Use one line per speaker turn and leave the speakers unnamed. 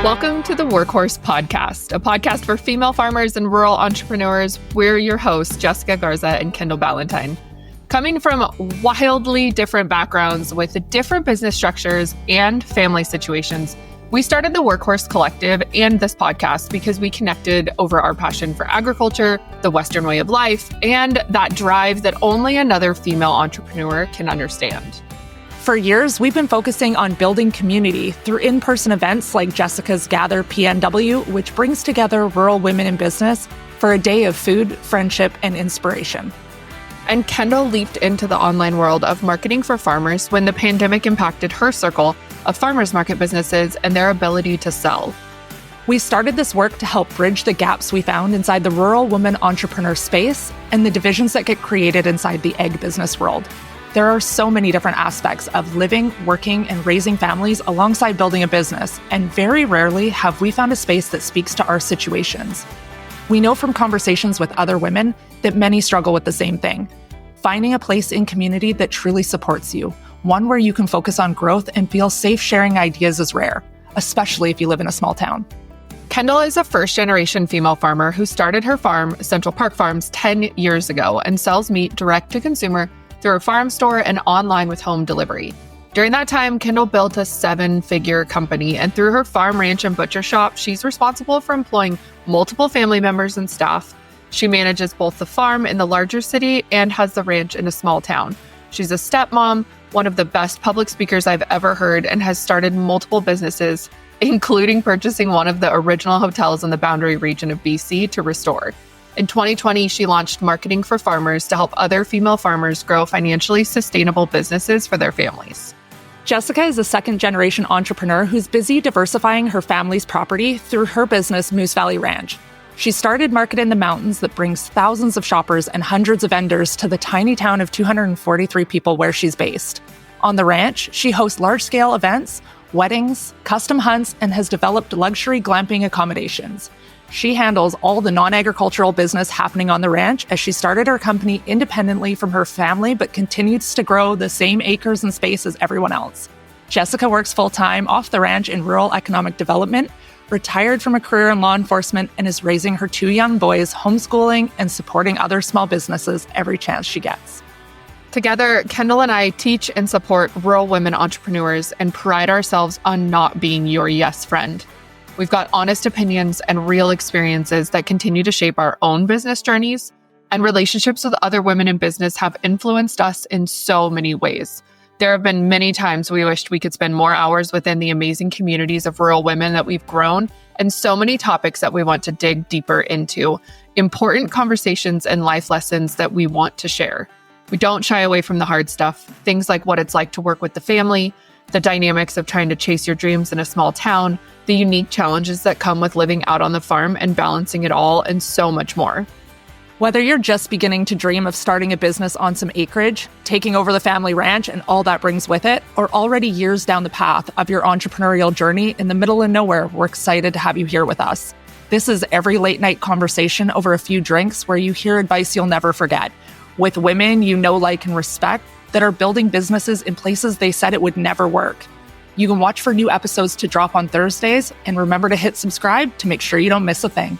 Welcome to the Workhorse Podcast, a podcast for female farmers and rural entrepreneurs. We're your hosts, Jessica Garza and Kendall Ballantine. Coming from wildly different backgrounds with different business structures and family situations, we started the Workhorse Collective and this podcast because we connected over our passion for agriculture, the Western way of life, and that drive that only another female entrepreneur can understand.
For years, we've been focusing on building community through in-person events like Jessica's Gather PNW, which brings together rural women in business for a day of food, friendship, and inspiration.
And Kendall leaped into the online world of marketing for farmers when the pandemic impacted her circle of farmers market businesses and their ability to sell.
We started this work to help bridge the gaps we found inside the rural woman entrepreneur space and the divisions that get created inside the egg business world. There are so many different aspects of living, working, and raising families alongside building a business, and very rarely have we found a space that speaks to our situations. We know from conversations with other women that many struggle with the same thing. Finding a place in community that truly supports you, one where you can focus on growth and feel safe sharing ideas is rare, especially if you live in a small town.
Kendall is a first-generation female farmer who started her farm, Central Park Farms, 10 years ago and sells meat direct to consumer through a farm store and online with home delivery. During that time, Kendall built a 7-figure company, and through her farm, ranch, and butcher shop, she's responsible for employing multiple family members and staff. She manages both the farm in the larger city and has the ranch in a small town. She's a stepmom, one of the best public speakers I've ever heard, and has started multiple businesses, including purchasing one of the original hotels in the Boundary region of BC to restore. In 2020, she launched Marketing for Farmers to help other female farmers grow financially sustainable businesses for their families.
Jessica is a second-generation entrepreneur who's busy diversifying her family's property through her business, Moose Valley Ranch. She started Market in the Mountains that brings thousands of shoppers and hundreds of vendors to the tiny town of 243 people where she's based. On the ranch, she hosts large-scale events, weddings, custom hunts, and has developed luxury glamping accommodations. She handles all the non-agricultural business happening on the ranch as she started her company independently from her family, but continues to grow the same acres and space as everyone else. Jessica works full-time off the ranch in rural economic development, retired from a career in law enforcement, and is raising her 2 young boys, homeschooling, and supporting other small businesses every chance she gets.
Together, Kendall and I teach and support rural women entrepreneurs and pride ourselves on not being your yes friend. We've got honest opinions and real experiences that continue to shape our own business journeys, and relationships with other women in business have influenced us in so many ways. There have been many times we wished we could spend more hours within the amazing communities of rural women that we've grown, and so many topics that we want to dig deeper into, important conversations and life lessons that we want to share. We don't shy away from the hard stuff, things like what it's like to work with the family, the dynamics of trying to chase your dreams in a small town, the unique challenges that come with living out on the farm and balancing it all, and so much more.
Whether you're just beginning to dream of starting a business on some acreage, taking over the family ranch and all that brings with it, or already years down the path of your entrepreneurial journey in the middle of nowhere, we're excited to have you here with us. This is every late night conversation over a few drinks where you hear advice you'll never forget, with women you know, like, and respect that are building businesses in places they said it would never work. You can watch for new episodes to drop on Thursdays, and remember to hit subscribe to make sure you don't miss a thing.